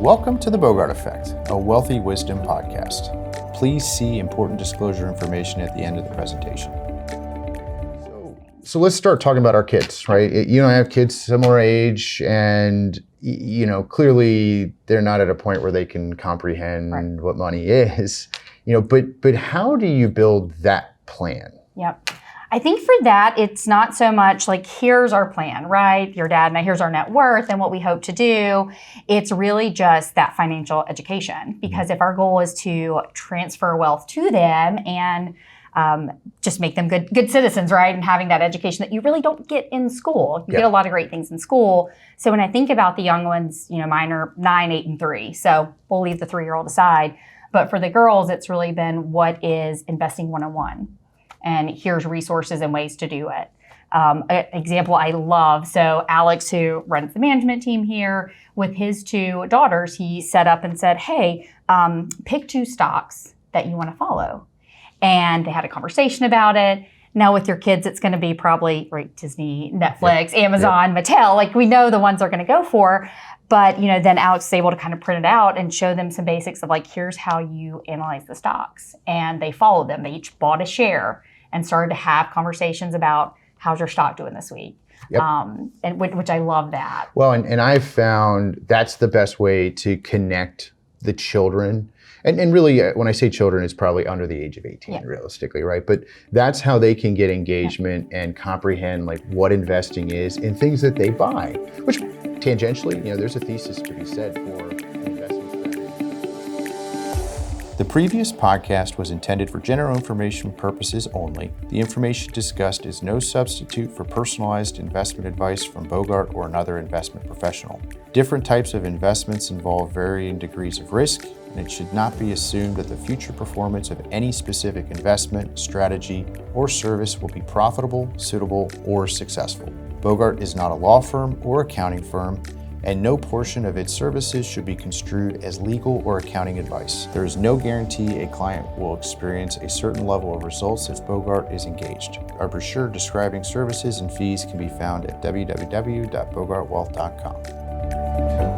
Welcome to the Bogart Effect, a wealthy wisdom podcast. Please see important disclosure information at the end of the presentation. So let's start talking about our kids, right? You and I have kids similar age, and clearly they're not at a point where they can comprehend what money is. But how do you build that plan? Yep. I think for that, it's not so much like, here's our plan, right? Your dad and I, here's our net worth and what we hope to do. It's really just that financial education. Because if our goal is to transfer wealth to them and just make them good citizens, right? And having that education that you really don't get in school. You get a lot of great things in school. So when I think about the young ones, mine are 9, 8, and 3. So we'll leave the 3-year-old aside. But for the girls, it's really been, what is investing 101? And here's resources and ways to do it. An example I love, so Alex, who runs the management team here, with his 2 daughters, he set up and said, hey, pick 2 stocks that you want to follow. And they had a conversation about it. Now with your kids, it's going to be probably Disney, Netflix, Amazon, Mattel. Like, we know the ones they're going to go for. But, then Alex is able to kind of print it out and show them some basics of, like, here's how you analyze the stocks. And they followed them. They each bought a share and started to have conversations about, how's your stock doing this week? And which I love that. Well, and I've found that's the best way to connect the children. And really, when I say children, it's probably under the age of 18, realistically, right? But that's how they can get engagement and comprehend, like, what investing is in things that they buy, which tangentially, there's a thesis to be said for investment strategy. The previous podcast was intended for general information purposes only. The information discussed is no substitute for personalized investment advice from Bogart or another investment professional. Different types of investments involve varying degrees of risk, and it should not be assumed that the future performance of any specific investment, strategy, or service will be profitable, suitable, or successful. Bogart is not a law firm or accounting firm, and no portion of its services should be construed as legal or accounting advice. There is no guarantee a client will experience a certain level of results if Bogart is engaged. Our brochure describing services and fees can be found at www.bogartwealth.com.